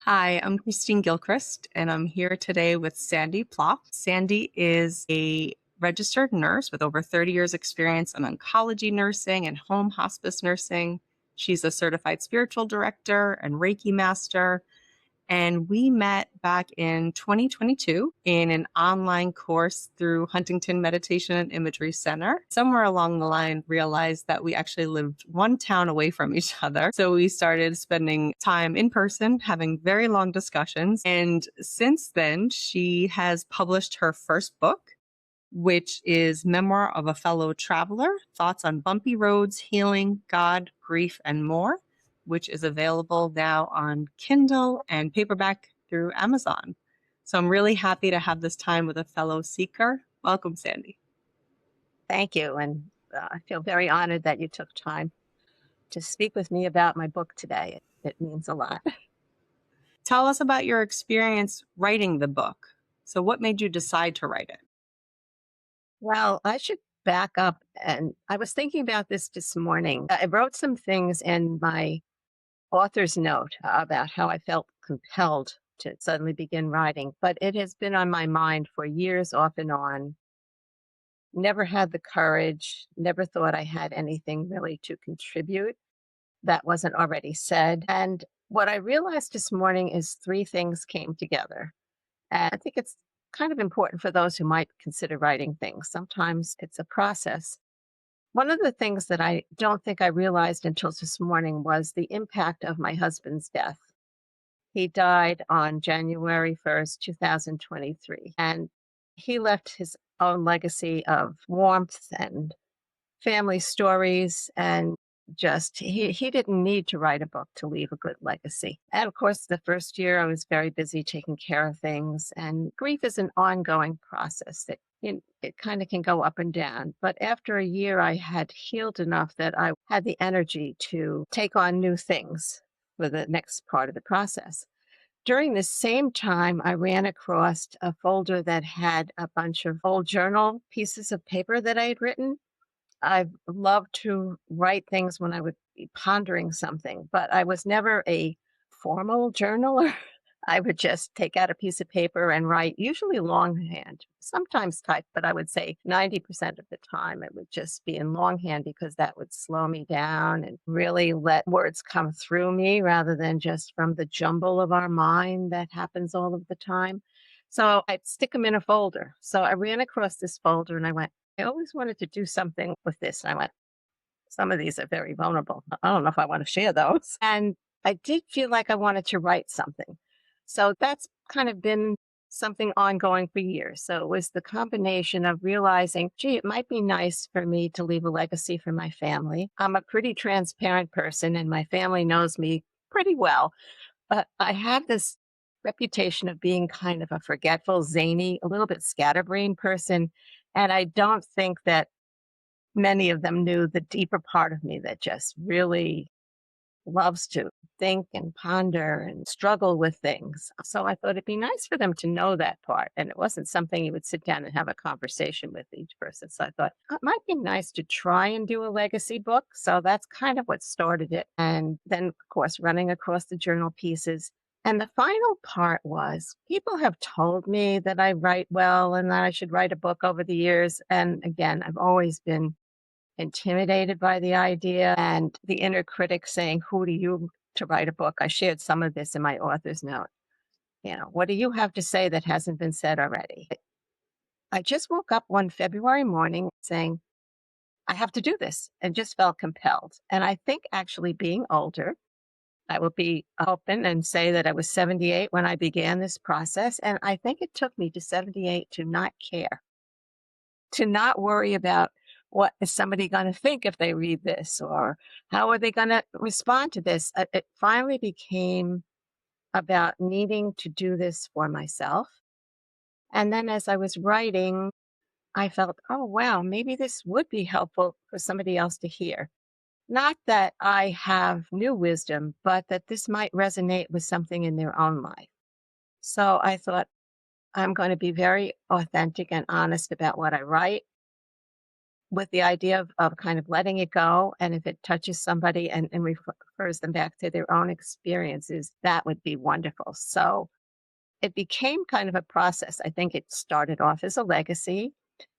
Hi, I'm Christine Gilchrist, and I'm here today with Sandy Ploth. Sandy is a registered nurse with over 30 years experience in oncology nursing and home hospice nursing. She's a certified spiritual director and Reiki master. And we met back in 2022 in an online course through Huntington Meditation and Imagery Center. Somewhere along the line, realized that we actually lived one town away from each other. So we started spending time in person, having very long discussions. And since then, she has published her first book, which is Memoir of a Fellow Traveler, Thoughts on Bumpy Roads, Healing, God, Grief, and More, which is available now on Kindle and paperback through Amazon. So I'm really happy to have this time with a fellow seeker. Welcome, Sandy. Thank you. And I feel very honored that you took time to speak with me about my book today. It means a lot. Tell us about your experience writing the book. So, what made you decide to write it? Well, I should back up. And I was thinking about this morning. I wrote some things in my author's note about how I felt compelled to suddenly begin writing, but it has been on my mind for years off and on. Never had the courage, never thought I had anything really to contribute that wasn't already said. And what I realized this morning is three things came together. And I think it's kind of important for those who might consider writing things. Sometimes it's a process. One of the things that I don't think I realized until this morning was the impact of my husband's death. He died on January 1st, 2023, and he left his own legacy of warmth and family stories, and just he didn't need to write a book to leave a good legacy. And of course, the first year I was very busy taking care of things, and grief is an ongoing process that it kind of can go up and down. But after a year, I had healed enough that I had the energy to take on new things for the next part of the process. During the same time, I ran across a folder that had a bunch of old journal pieces of paper that I had written. I loved to write things when I would be pondering something, but I was never a formal journaler. I would just take out a piece of paper and write, usually longhand, sometimes type, but I would say 90% of the time it would just be in longhand because that would slow me down and really let words come through me rather than just from the jumble of our mind that happens all of the time. So I'd stick them in a folder. So I ran across this folder and I went, I always wanted to do something with this. And I went, some of these are very vulnerable. I don't know if I want to share those. And I did feel like I wanted to write something. So that's kind of been something ongoing for years. So it was the combination of realizing, gee, it might be nice for me to leave a legacy for my family. I'm a pretty transparent person and my family knows me pretty well, but I have this reputation of being kind of a forgetful, zany, a little bit scatterbrained person. And I don't think that many of them knew the deeper part of me that just really loves to think and ponder and struggle with things. So I thought it'd be nice for them to know that part. And it wasn't something you would sit down and have a conversation with each person. So I thought it might be nice to try and do a legacy book. So that's kind of what started it. And then, of course, running across the journal pieces. And the final part was people have told me that I write well and that I should write a book over the years. And again, I've always been intimidated by the idea and the inner critic saying, who do you to write a book? I shared some of this in my author's note. What do you have to say that hasn't been said already? I just woke up one February morning saying, I have to do this, and just felt compelled. And I think actually being older, I will be open and say that I was 78 when I began this process. And I think it took me to 78 to not care, to not worry about what is somebody going to think if they read this, or how are they going to respond to this. It finally became about needing to do this for myself. And then as I was writing, I felt, oh, wow, maybe this would be helpful for somebody else to hear. Not that I have new wisdom, but that this might resonate with something in their own life. So I thought, I'm going to be very authentic and honest about what I write. with the idea of kind of letting it go. And if it touches somebody and refers them back to their own experiences, that would be wonderful. So it became kind of a process. I think it started off as a legacy.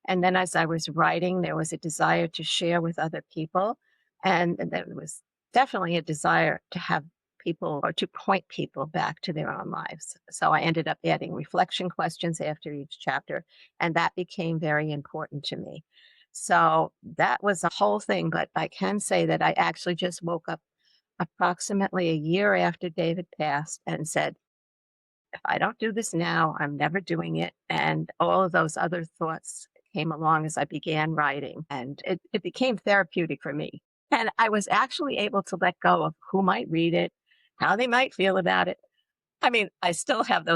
And then as I was writing, there was a desire to share with other people. And there was definitely a desire to have people or to point people back to their own lives. So I ended up adding reflection questions after each chapter. And that became very important to me. So that was a whole thing. But I can say that I actually just woke up approximately a year after David passed and said, if I don't do this now, I'm never doing it. And all of those other thoughts came along as I began writing, and it became therapeutic for me. And I was actually able to let go of who might read it, how they might feel about it. I mean, I still have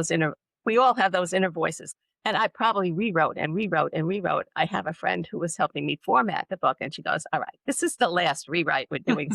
we all have those inner voices. And I probably rewrote and rewrote and rewrote. I have a friend who was helping me format the book, and she goes, all right, this is the last rewrite we're doing,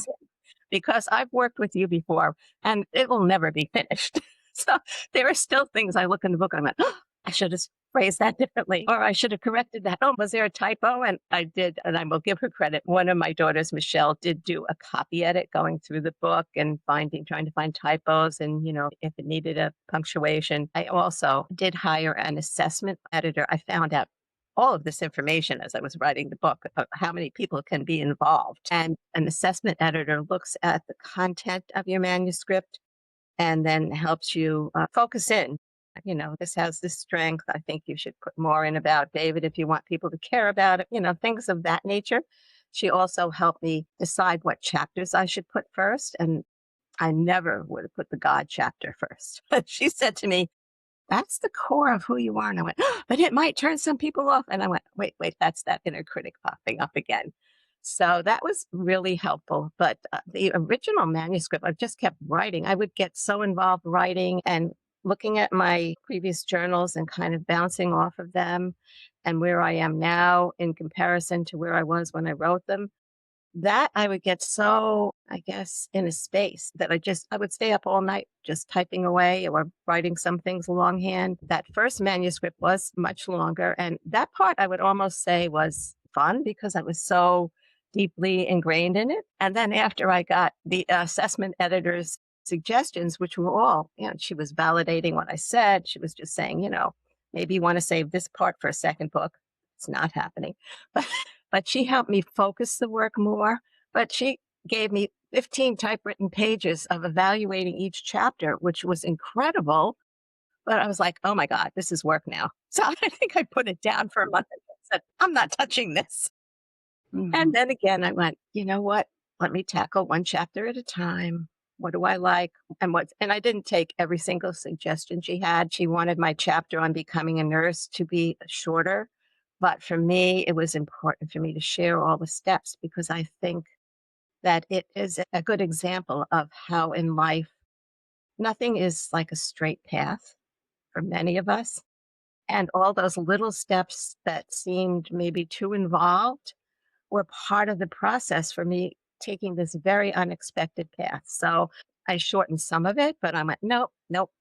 because I've worked with you before and it will never be finished. So there are still things I look in the book and I went, oh, I should have phrased that differently, or I should have corrected that. Oh, was there a typo? And I did, and I will give her credit. One of my daughters, Michelle, did do a copy edit going through the book and trying to find typos and, if it needed a punctuation. I also did hire an assessment editor. I found out all of this information as I was writing the book, of how many people can be involved. And an assessment editor looks at the content of your manuscript and then helps you focus in. This has this strength. I think you should put more in about David if you want people to care about it, things of that nature. She also helped me decide what chapters I should put first. And I never would have put the God chapter first. But she said to me, that's the core of who you are. And I went, oh, but it might turn some people off. And I went, wait, that's that inner critic popping up again. So that was really helpful. But the original manuscript, I just kept writing. I would get so involved writing and looking at my previous journals and kind of bouncing off of them and where I am now in comparison to where I was when I wrote them. That I would get so, I guess, in a space that I would stay up all night just typing away or writing some things longhand. That first manuscript was much longer. And that part I would almost say was fun because I was so deeply ingrained in it. And then after I got the assessment editor's suggestions, which were all, she was validating what I said. She was just saying, maybe you want to save this part for a second book. It's not happening. But she helped me focus the work more. But she gave me 15 typewritten pages of evaluating each chapter, which was incredible. But I was like, oh my God, this is work now. So I think I put it down for a month and said, I'm not touching this. And then again, I went, you know what? Let me tackle one chapter at a time. What do I like? And I didn't take every single suggestion she had. She wanted my chapter on becoming a nurse to be shorter. But for me, it was important for me to share all the steps because I think that it is a good example of how in life, nothing is like a straight path for many of us. And all those little steps that seemed maybe too involved were part of the process for me taking this very unexpected path. So I shortened some of it, but I went, nope,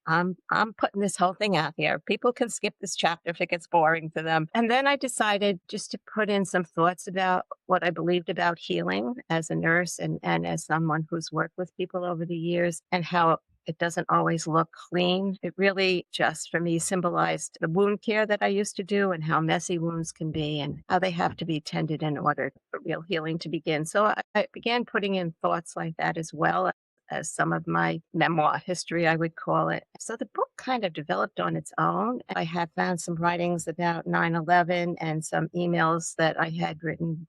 I'm putting this whole thing out here. People can skip this chapter if it gets boring to them. And then I decided just to put in some thoughts about what I believed about healing as a nurse and as someone who's worked with people over the years and how it doesn't always look clean. It really just, for me, symbolized the wound care that I used to do and how messy wounds can be and how they have to be tended in order for real healing to begin. So I began putting in thoughts like that as well as some of my memoir history, I would call it. So the book kind of developed on its own. I had found some writings about 9/11 and some emails that I had written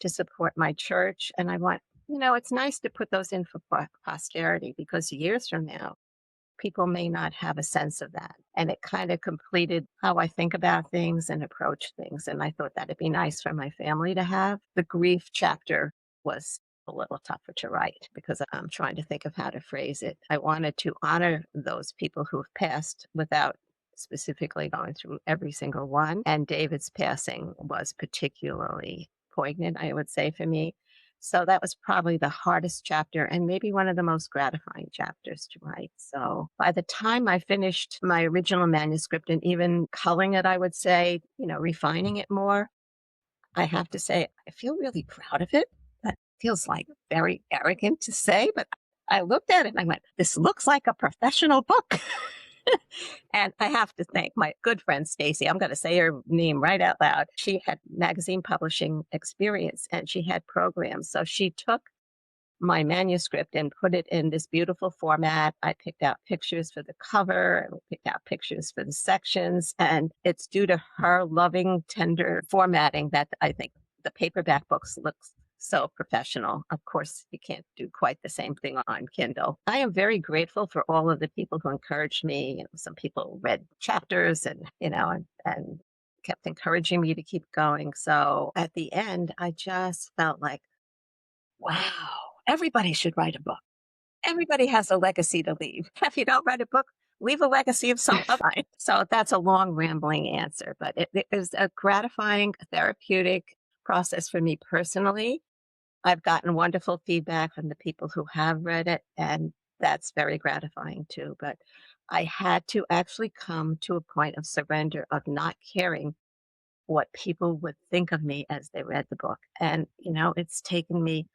to support my church. And I went, it's nice to put those in for posterity because years from now, people may not have a sense of that. And it kind of completed how I think about things and approach things. And I thought that'd be nice for my family to have. The grief chapter was a little tougher to write because I'm trying to think of how to phrase it. I wanted to honor those people who have passed without specifically going through every single one. And David's passing was particularly poignant, I would say, for me. So that was probably the hardest chapter and maybe one of the most gratifying chapters to write. So by the time I finished my original manuscript and even culling it, I would say, refining it more, I have to say, I feel really proud of it. That feels like very arrogant to say, but I looked at it and I went, this looks like a professional book. And I have to thank my good friend Stacy. I'm going to say her name right out loud. She had magazine publishing experience and she had programs. So she took my manuscript and put it in this beautiful format. I picked out pictures for the cover and picked out pictures for the sections. And it's due to her loving, tender formatting that I think the paperback books look so professional. Of course, you can't do quite the same thing on Kindle. I am very grateful for all of the people who encouraged me. Some people read chapters and kept encouraging me to keep going. So at the end, I just felt like, wow, everybody should write a book. Everybody has a legacy to leave. If you don't write a book, leave a legacy of some kind. So that's a long, rambling answer, but it is a gratifying, therapeutic process for me personally. I've gotten wonderful feedback from the people who have read it, and that's very gratifying too. But I had to actually come to a point of surrender, of not caring what people would think of me as they read the book. And, it's taken me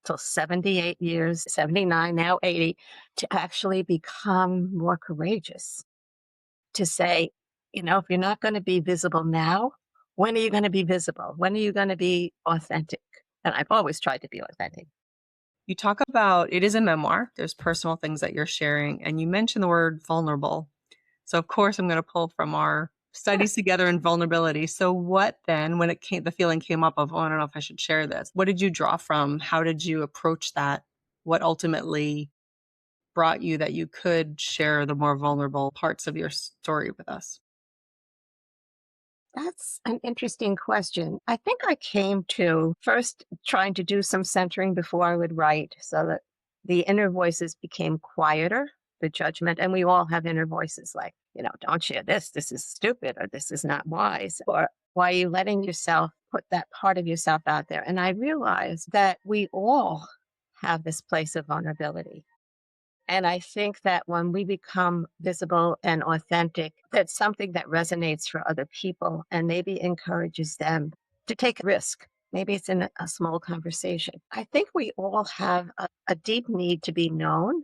till 78 years, 79, now 80, to actually become more courageous, to say, if you're not going to be visible now, when are you going to be visible? When are you going to be authentic? And I've always tried to be authentic. You talk about it is a memoir. There's personal things that you're sharing, and you mentioned the word vulnerable. So of course I'm going to pull from our Sure. studies together in vulnerability. So what then, when the feeling came up of, oh, I don't know if I should share this, what did you draw from? How did you approach that? What ultimately brought you that you could share the more vulnerable parts of your story with us? That's an interesting question. I think I came to first trying to do some centering before I would write so that the inner voices became quieter, the judgment. And we all have inner voices like, don't share this. This is stupid, or this is not wise. Or why are you letting yourself put that part of yourself out there? And I realized that we all have this place of vulnerability. And I think that when we become visible and authentic, that's something that resonates for other people and maybe encourages them to take a risk. Maybe it's in a small conversation. I think we all have a deep need to be known.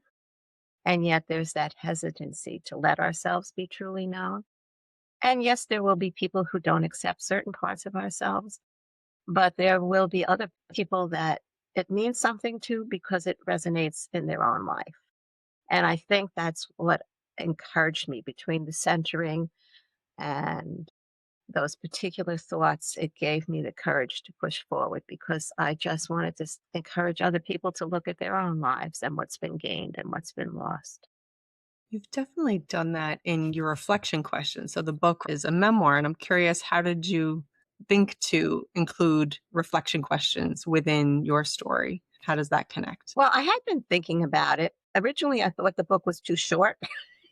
And yet there's that hesitancy to let ourselves be truly known. And yes, there will be people who don't accept certain parts of ourselves, but there will be other people that it means something to because it resonates in their own life. And I think that's what encouraged me between the centering and those particular thoughts. It gave me the courage to push forward because I just wanted to encourage other people to look at their own lives and what's been gained and what's been lost. You've definitely done that in your reflection questions. So the book is a memoir, and I'm curious, how did you think to include reflection questions within your story? How does that connect? Well, I had been thinking about it. Originally, I thought the book was too short.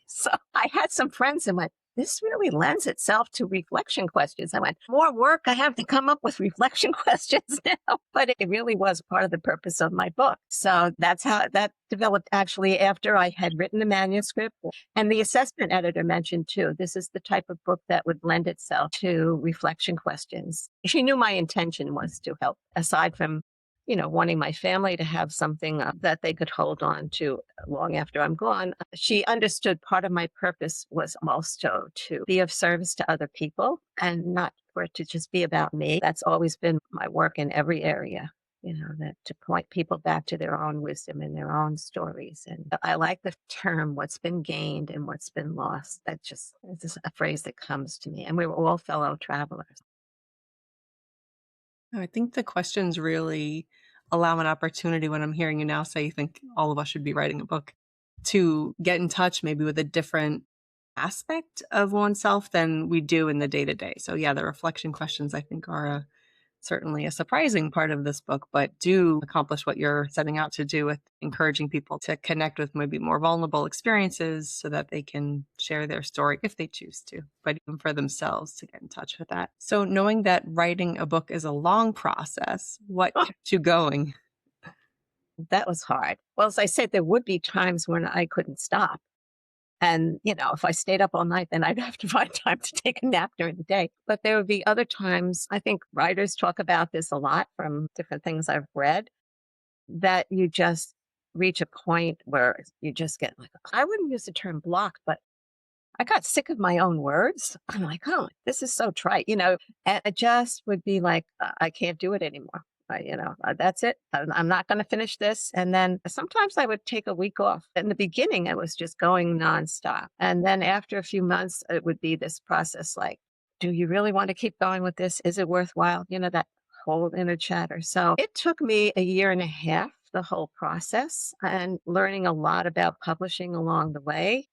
So I had some friends and went, this really lends itself to reflection questions. I went, more work. I have to come up with reflection questions now. But it really was part of the purpose of my book. So that's how that developed actually after I had written the manuscript. And the assessment editor mentioned too, this is the type of book that would lend itself to reflection questions. She knew my intention was to help, aside from wanting my family to have something that they could hold on to long after I'm gone. She understood part of my purpose was also to be of service to other people and not for it to just be about me. That's always been my work in every area. That to point people back to their own wisdom and their own stories. And I like the term what's been gained and what's been lost. It's just a phrase that comes to me. And we were all fellow travelers. I think the questions really allow an opportunity when I'm hearing you now say you think all of us should be writing a book to get in touch maybe with a different aspect of oneself than we do in the day to day. So yeah, the reflection questions I think are certainly a surprising part of this book, but do accomplish what you're setting out to do with encouraging people to connect with maybe more vulnerable experiences so that they can share their story if they choose to, but even for themselves to get in touch with that. So knowing that writing a book is a long process, what kept you going? That was hard. Well, as I said, there would be times when I couldn't stop. And, if I stayed up all night, then I'd have to find time to take a nap during the day. But there would be other times, I think writers talk about this a lot from different things I've read, that you just reach a point where you just get like, I wouldn't use the term block, but I got sick of my own words. I'm like, oh, this is so trite, and it just would be like, I can't do it anymore. That's it. I'm not going to finish this. And then sometimes I would take a week off. In the beginning, I was just going nonstop. And then after a few months, it would be this process like, do you really want to keep going with this? Is it worthwhile? That whole inner chatter. So it took me a year and a half, the whole process, and learning a lot about publishing along the way.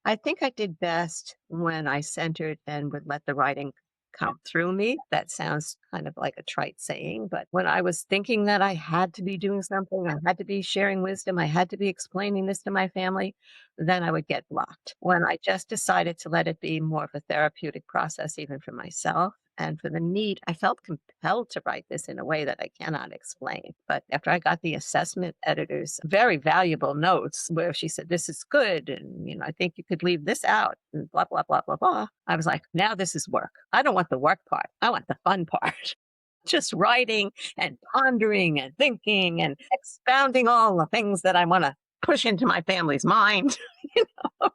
I think I did best when I centered and would let the writing come through me. That sounds kind of like a trite saying, but when I was thinking that I had to be doing something, I had to be sharing wisdom, I had to be explaining this to my family, then I would get blocked. When I just decided to let it be more of a therapeutic process, even for myself and for the need, I felt compelled to write this in a way that I cannot explain. But after I got the assessment editor's very valuable notes where she said, this is good. And, I think you could leave this out and blah, blah, blah, blah, blah. I was like, now this is work. I don't want the work part. I want the fun part. Just writing and pondering and thinking and expounding all the things that I want to push into my family's mind. you know?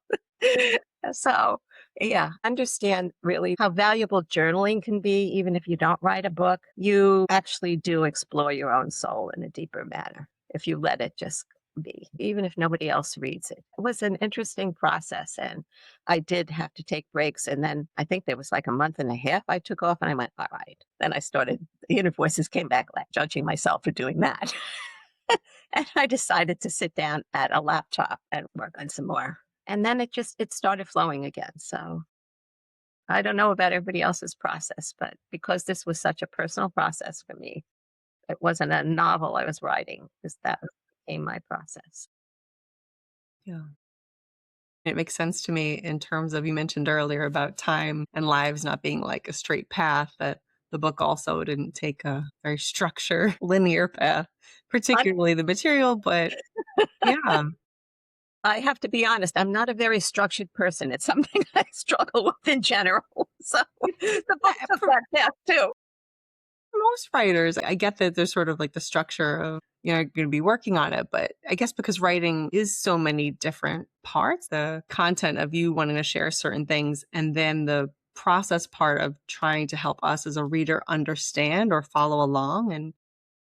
So, yeah, understand really how valuable journaling can be. Even if you don't write a book, you actually do explore your own soul in a deeper manner if you let it just be, even if nobody else reads it. It was an interesting process. And I did have to take breaks. And then I think there was like a month and a half I took off and I went, all right. Then I started, the inner voices came back, like judging myself for doing that. And I decided to sit down at a laptop and work on some more. And then it started flowing again. So I don't know about everybody else's process, but because this was such a personal process for me, it wasn't a novel I was writing, because that became my process. Yeah. It makes sense to me in terms of, you mentioned earlier about time and lives not being like a straight path, that the book also didn't take a very structured, linear path, I, particularly the material, but yeah. I have to be honest, I'm not a very structured person. It's something I struggle with in general. So the book took For that path too. most writers, I get that there's sort of like the structure of, you're going to be working on it, but I guess because writing is so many different parts, the content of you wanting to share certain things, and then the process part of trying to help us as a reader understand or follow along. And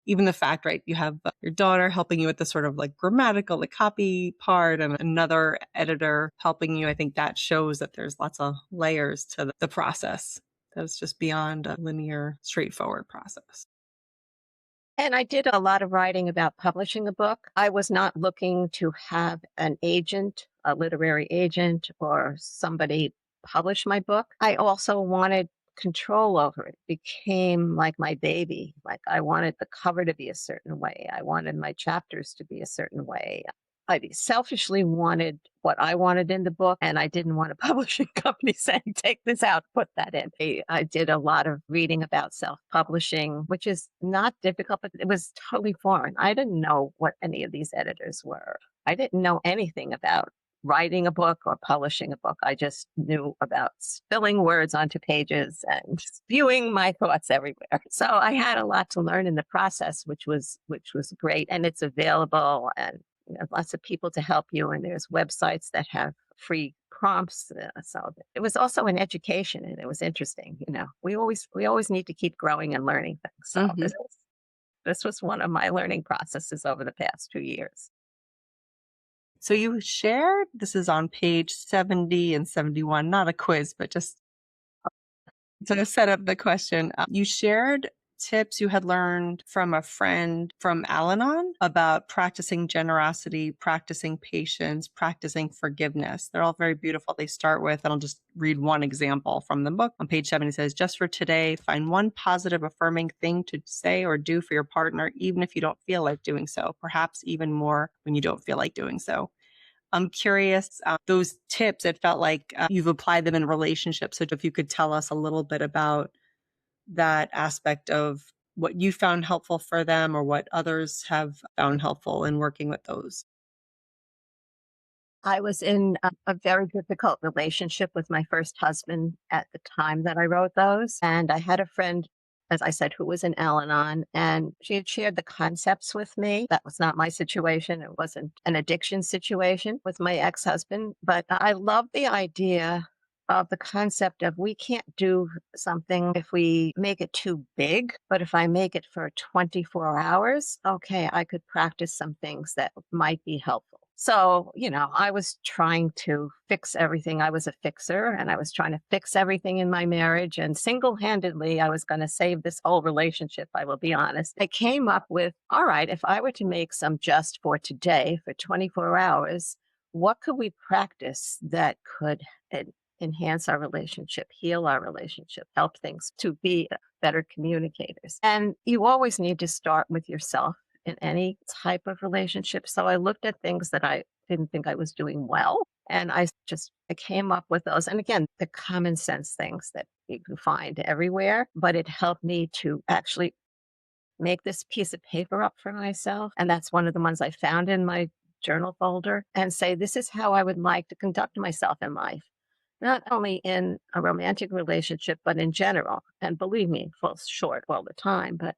even the fact, right, you have your daughter helping you with the sort of like grammatical, the copy part, and another editor helping you. I think that shows that there's lots of layers to the process. That's just beyond a linear, straightforward process. And I did a lot of writing about publishing a book. I was not looking to have an agent, a literary agent, or somebody publish my book. I also wanted control over it. It became like my baby. Like I wanted the cover to be a certain way. I wanted my chapters to be a certain way. I selfishly wanted what I wanted in the book, and I didn't want a publishing company saying, take this out, put that in. I did a lot of reading about self publishing, which is not difficult, but it was totally foreign. I didn't know what any of these editors were. I didn't know anything about writing a book or publishing a book. I just knew about spilling words onto pages and spewing my thoughts everywhere. So I had a lot to learn in the process, which was great, and it's available, and lots of people to help you. And there's websites that have free prompts. So it was also an education, and it was interesting. We always need to keep growing and learning things. So Mhm. this was one of my learning processes over the past 2 years. So you shared, this is on page 70 and 71, not a quiz, but just to set up the question. You shared tips you had learned from a friend from Al Anon about practicing generosity, practicing patience, practicing forgiveness. They're all very beautiful. They start with, and I'll just read one example from the book. On page 70, it says, just for today, find one positive, affirming thing to say or do for your partner, even if you don't feel like doing so, perhaps even more when you don't feel like doing so. I'm curious, those tips, it felt like you've applied them in relationships. So if you could tell us a little bit about that aspect of what you found helpful for them or what others have found helpful in working with those. I was in a very difficult relationship with my first husband at the time that I wrote those. And I had a friend, as I said, who was in Al Anon, and she had shared the concepts with me. That was not my situation. It wasn't an addiction situation with my ex husband. But I love the idea of the concept of we can't do something if we make it too big, but if I make it for 24 hours, okay, I could practice some things that might be helpful. So, I was trying to fix everything. I was a fixer and I was trying to fix everything in my marriage. And single handedly, I was going to save this whole relationship. I will be honest. I came up with, all right, if I were to make some just for today for 24 hours, what could we practice that could enhance our relationship, heal our relationship, help things to be better communicators? And you always need to start with yourself in any type of relationship. So I looked at things that I didn't think I was doing well. And I came up with those. And again, the common sense things that you can find everywhere, but it helped me to actually make this piece of paper up for myself. And that's one of the ones I found in my journal folder and say, this is how I would like to conduct myself in life, not only in a romantic relationship, but in general. And believe me, it falls short all the time. But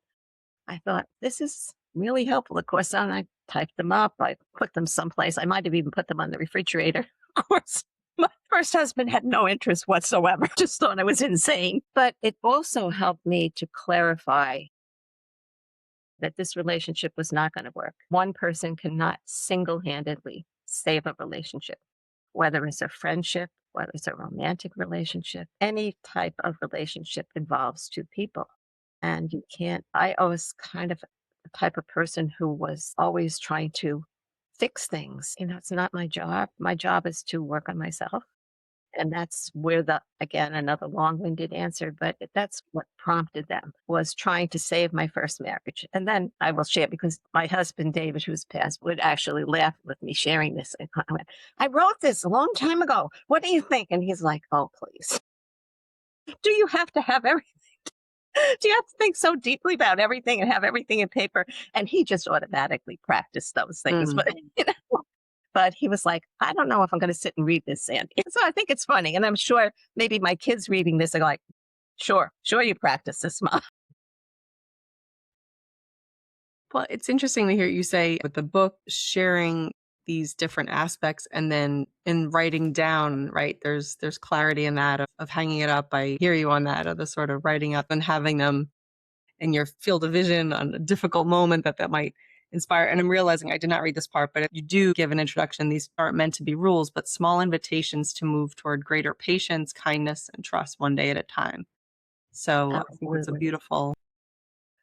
I thought, this is really helpful. Of course, and I typed them up. I put them someplace. I might have even put them on the refrigerator. Of course, my first husband had no interest whatsoever, just thought I was insane. But it also helped me to clarify that this relationship was not going to work. One person cannot single handedly save a relationship, whether it's a friendship, whether it's a romantic relationship, any type of relationship involves two people. And you can't, I was kind of the type of person who was always trying to fix things. It's not my job. My job is to work on myself. And that's where again, another long winded answer, but that's what prompted them was trying to save my first marriage. And then I will share because my husband, David, who's passed, would actually laugh with me sharing this. And I went, I wrote this a long time ago. What do you think? And he's like, oh, please. Do you have to have everything? Do you have to think so deeply about everything and have everything in paper? And he just automatically practiced those things. Mm. But he was like, I don't know if I'm going to sit and read this, Sandy. So I think it's funny. And I'm sure maybe my kids reading this are like, sure, you practice this, Mom. Well, it's interesting to hear you say with the book sharing these different aspects and then in writing down, right? There's clarity in that of hanging it up. I hear you on that, of the sort of writing up and having them in your field of vision on a difficult moment that might inspire. And I'm realizing I did not read this part, but if you do give an introduction, these aren't meant to be rules, but small invitations to move toward greater patience, kindness, and trust one day at a time. So I think it's a Absolutely. beautiful,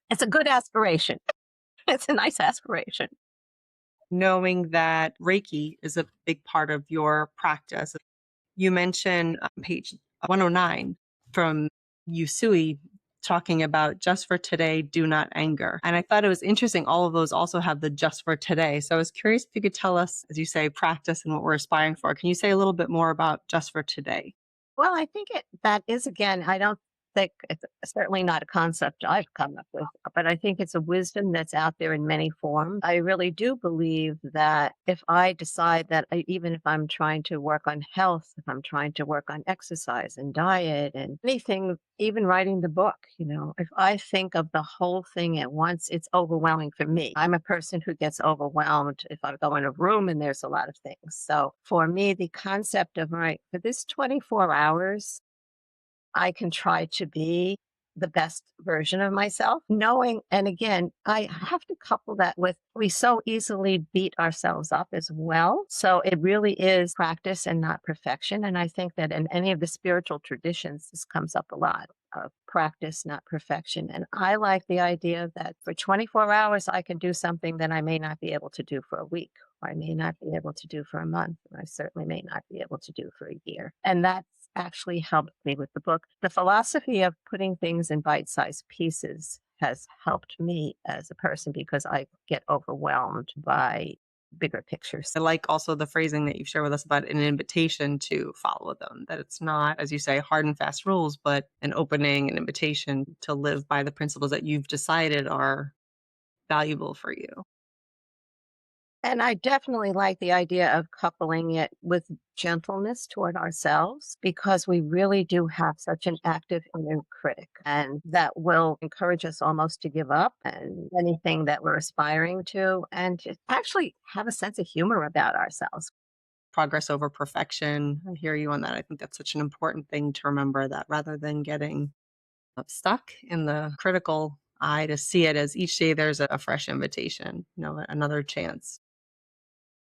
It's a good aspiration. It's a nice aspiration. knowing that Reiki is a big part of your practice. You mentioned page 109 from Usui talking about just for today, do not anger. And I thought it was interesting. All of those also have the just for today. So I was curious if you could tell us, as you say, practice and what we're aspiring for. Can you say a little bit more about just for today? Well, I think that is, again, I don't think it's certainly not a concept I've come up with, but I think it's a wisdom that's out there in many forms. I really do believe that if I decide that even if I'm trying to work on health, if I'm trying to work on exercise and diet and anything, even writing the book, if I think of the whole thing at once, it's overwhelming for me. I'm a person who gets overwhelmed if I go in a room and there's a lot of things. So for me, the concept of, right, for this 24 hours, I can try to be the best version of myself, knowing, and again, I have to couple that with we so easily beat ourselves up as well. So it really is practice and not perfection. And I think that in any of the spiritual traditions, this comes up a lot of practice, not perfection. And I like the idea that for 24 hours, I can do something that I may not be able to do for a week. Or I may not be able to do for a month, or I certainly may not be able to do for a year. And that's actually helped me with the book. The philosophy of putting things in bite-sized pieces has helped me as a person because I get overwhelmed by bigger pictures. I like also the phrasing that you've shared with us about an invitation to follow them, that it's not, as you say, hard and fast rules, but an opening, an invitation to live by the principles that you've decided are valuable for you. And I definitely like the idea of coupling it with gentleness toward ourselves because we really do have such an active inner critic, and that will encourage us almost to give up and anything that we're aspiring to, and to actually have a sense of humor about ourselves. Progress over perfection. I hear you on that. I think that's such an important thing to remember, that rather than getting stuck in the critical eye, to see it as each day there's a fresh invitation, another chance.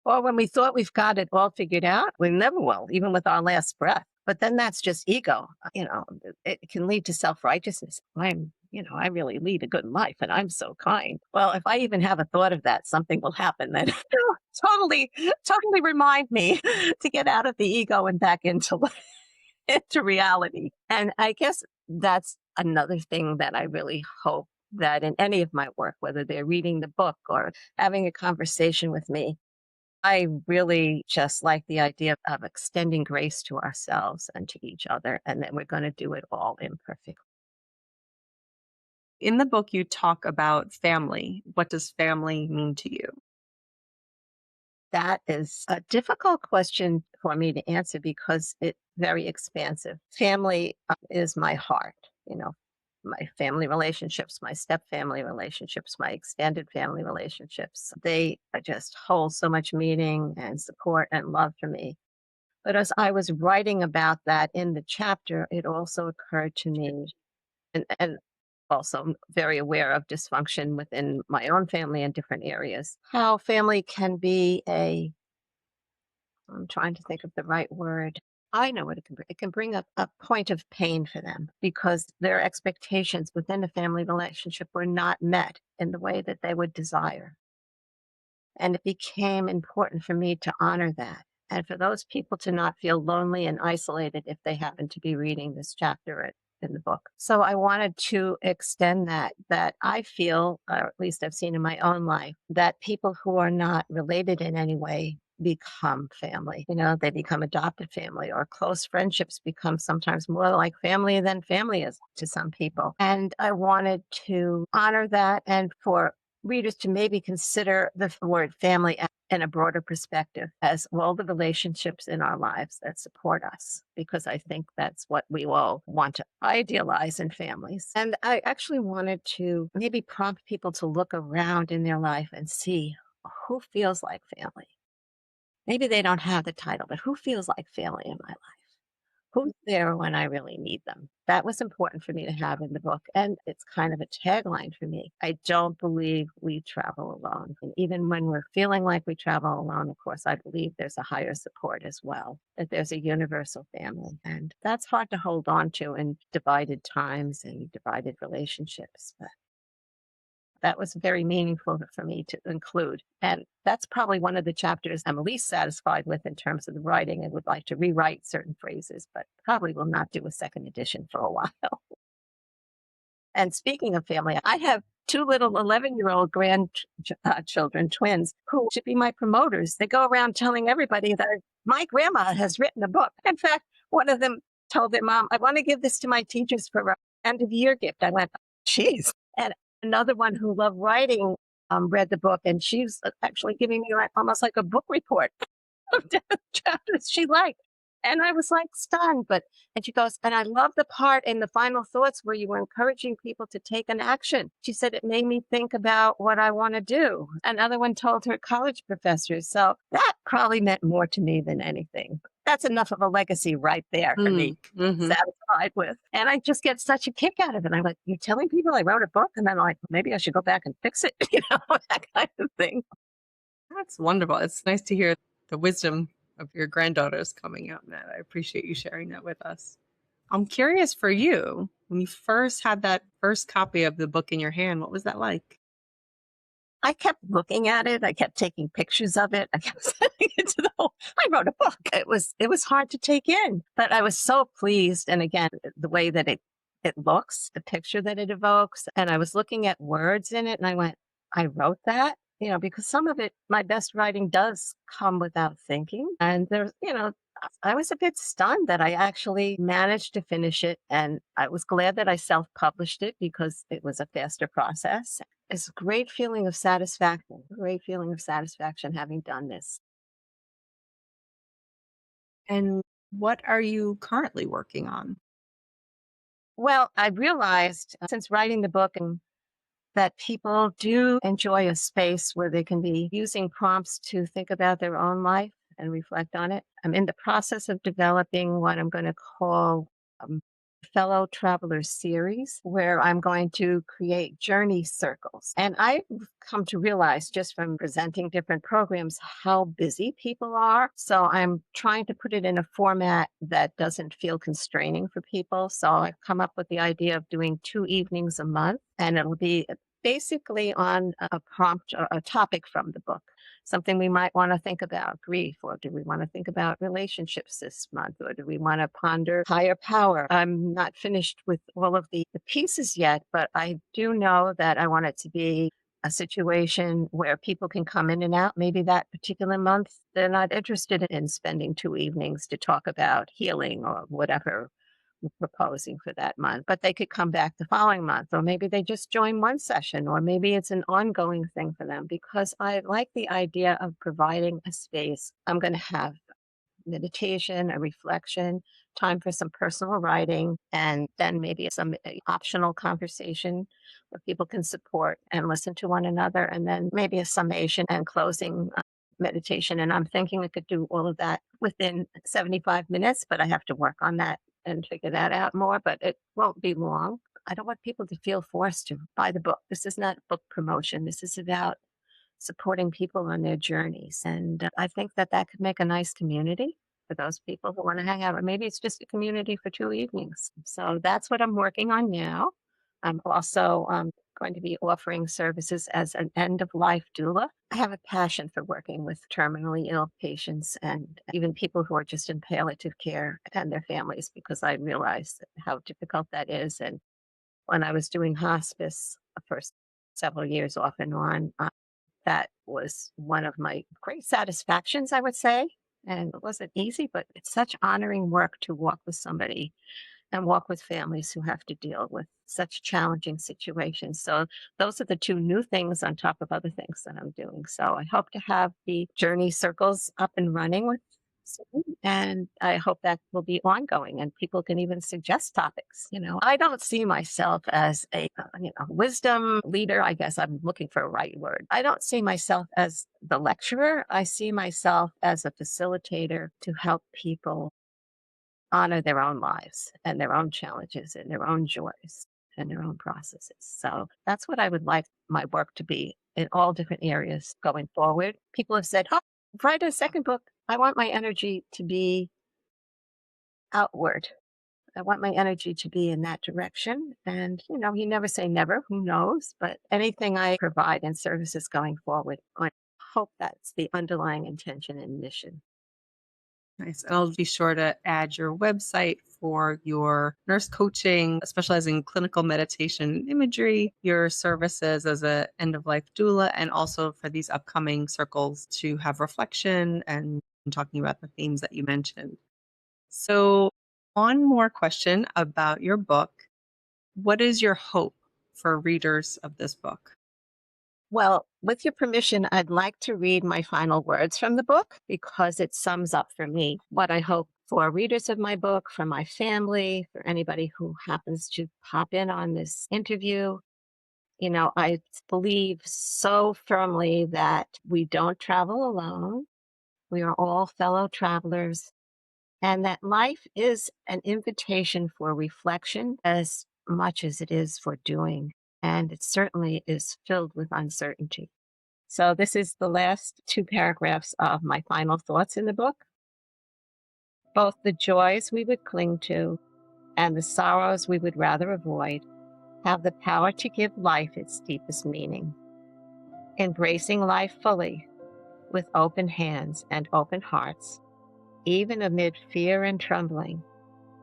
Or when we thought we've got it all figured out, we never will, even with our last breath. But then that's just ego. It can lead to self righteousness. I really lead a good life and I'm so kind. Well, if I even have a thought of that, something will happen that totally, totally remind me to get out of the ego and back into, into reality. And I guess that's another thing that I really hope that in any of my work, whether they're reading the book or having a conversation with me, I really just like the idea of extending grace to ourselves and to each other, and that we're going to do it all imperfectly. In the book, you talk about family. What does family mean to you? That is a difficult question for me to answer because it's very expansive. Family is my heart, my family relationships, my step family relationships, my extended family relationships. They just hold so much meaning and support and love for me. But as I was writing about that in the chapter, it also occurred to me, and also very aware of dysfunction within my own family in different areas, how family can be I'm trying to think of the right word. I know what it can bring. It can bring up a point of pain for them because their expectations within a family relationship were not met in the way that they would desire. And it became important for me to honor that. And for those people to not feel lonely and isolated if they happen to be reading this chapter in the book. So I wanted to extend that I feel, or at least I've seen in my own life, that people who are not related in any way become family. They become adopted family, or close friendships become sometimes more like family than family is to some people. And I wanted to honor that, and for readers to maybe consider the word family in a broader perspective as all the relationships in our lives that support us, because I think that's what we all want to idealize in families. And I actually wanted to maybe prompt people to look around in their life and see who feels like family. Maybe they don't have the title, but who feels like family in my life? Who's there when I really need them? That was important for me to have in the book, and it's kind of a tagline for me. I don't believe we travel alone. And even when we're feeling like we travel alone, of course, I believe there's a higher support as well, that there's a universal family. And that's hard to hold on to in divided times and divided relationships. But that was very meaningful for me to include. And that's probably one of the chapters I'm least satisfied with in terms of the writing. I would like to rewrite certain phrases, but probably will not do a second edition for a while. And speaking of family, I have two little 11-year-old grandchildren, twins, who should be my promoters. They go around telling everybody that my grandma has written a book. In fact, one of them told their mom, I want to give this to my teachers for an end of year gift. I went, geez. And another one who loved writing read the book, and she's actually giving me almost like a book report of different chapters she liked. And I was like stunned, and she goes, and I love the part in the final thoughts where you were encouraging people to take an action. She said, it made me think about what I want to do. Another one told her college professors. So that probably meant more to me than anything. That's enough of a legacy right there for me, Mm-hmm. satisfied with. And I just get such a kick out of it. I'm like, you're telling people I wrote a book? And then I'm like, maybe I should go back and fix it, that kind of thing. That's wonderful. It's nice to hear the wisdom of your granddaughters coming out, Matt. I appreciate you sharing that with us. I'm curious for you, when you first had that first copy of the book in your hand, what was that like? I kept looking at it. I kept taking pictures of it. I kept sending it to the whole, I wrote a book. It was hard to take in, but I was so pleased. And again, the way that it looks, the picture that it evokes. And I was looking at words in it and I went, I wrote that, because some of it, my best writing does come without thinking. And there's, I was a bit stunned that I actually managed to finish it. And I was glad that I self-published it because it was a faster process. It's a great feeling of satisfaction, great feeling of satisfaction having done this. And what are you currently working on? Well, I realized since writing the book and that people do enjoy a space where they can be using prompts to think about their own life and reflect on it. I'm in the process of developing what I'm going to call um, Fellow Traveler series, where I'm going to create journey circles. And I've come to realize just from presenting different programs how busy people are. So I'm trying to put it in a format that doesn't feel constraining for people. So I've come up with the idea of doing 2 evenings a month, and it'll be basically on a prompt or a topic from the book, something we might want to think about grief, or do we want to think about relationships this month, or do we want to ponder higher power? I'm not finished with all of the pieces yet, but I do know that I want it to be a situation where people can come in and out. Maybe that particular month, they're not interested in spending 2 evenings to talk about healing or whatever proposing for that month, but they could come back the following month, or maybe they just join one session, or maybe it's an ongoing thing for them because I like the idea of providing a space. I'm going to have meditation, a reflection, time for some personal writing, and then maybe some optional conversation where people can support and listen to one another, and then maybe a summation and closing meditation. And I'm thinking I could do all of that within 75 minutes, but I have to work on that and figure that out more, but it won't be long. I don't want people to feel forced to buy the book. This is not book promotion. This is about supporting people on their journeys. And I think that that could make a nice community for those people who want to hang out. Or maybe it's just a community for 2 evenings. So that's what I'm working on now. I'm also going to be offering services as an end of life doula. I have a passion for working with terminally ill patients and even people who are just in palliative care and their families, because I realize how difficult that is. And when I was doing hospice for several years off and on, that was one of my great satisfactions, I would say. And it wasn't easy, but it's such honoring work to walk with somebody and walk with families who have to deal with such challenging situations. So those are the two new things on top of other things that I'm doing. So I hope to have the journey circles up and running with soon, and I hope that will be ongoing and people can even suggest topics. I don't see myself as a wisdom leader. I guess I'm looking for a right word. I don't see myself as the lecturer. I see myself as a facilitator to help people honor their own lives and their own challenges and their own joys and their own processes. So that's what I would like my work to be in all different areas going forward. People have said, "Oh, write a second book." I want my energy to be outward. I want my energy to be in that direction. And, you never say never, who knows? But anything I provide in services going forward, I hope that's the underlying intention and mission. Nice. And I'll be sure to add your website for your nurse coaching, specializing in clinical meditation and imagery, your services as a end of life doula, and also for these upcoming circles to have reflection and talking about the themes that you mentioned. So, one more question about your book. What is your hope for readers of this book? Well, with your permission, I'd like to read my final words from the book because it sums up for me what I hope for readers of my book, for my family, for anybody who happens to pop in on this interview. I believe so firmly that we don't travel alone. We are all fellow travelers, and that life is an invitation for reflection as much as it is for doing. And it certainly is filled with uncertainty. So, this is the last two paragraphs of my final thoughts in the book. Both the joys we would cling to and the sorrows we would rather avoid have the power to give life its deepest meaning. Embracing life fully, with open hands and open hearts, even amid fear and trembling,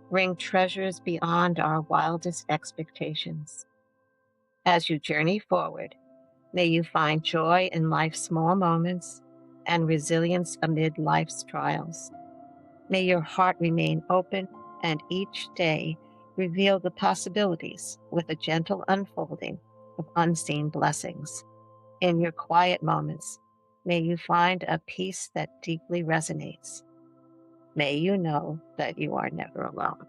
bring treasures beyond our wildest expectations. As you journey forward, may you find joy in life's small moments and resilience amid life's trials. May your heart remain open and each day reveal the possibilities with a gentle unfolding of unseen blessings. In your quiet moments, may you find a peace that deeply resonates. May you know that you are never alone.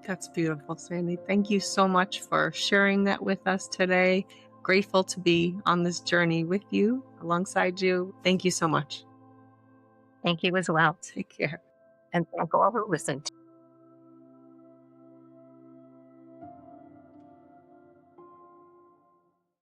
That's beautiful, Sandy. Thank you so much for sharing that with us today. Grateful to be on this journey with you, alongside you. Thank you so much. Thank you as well. Take care. And thank all who listened.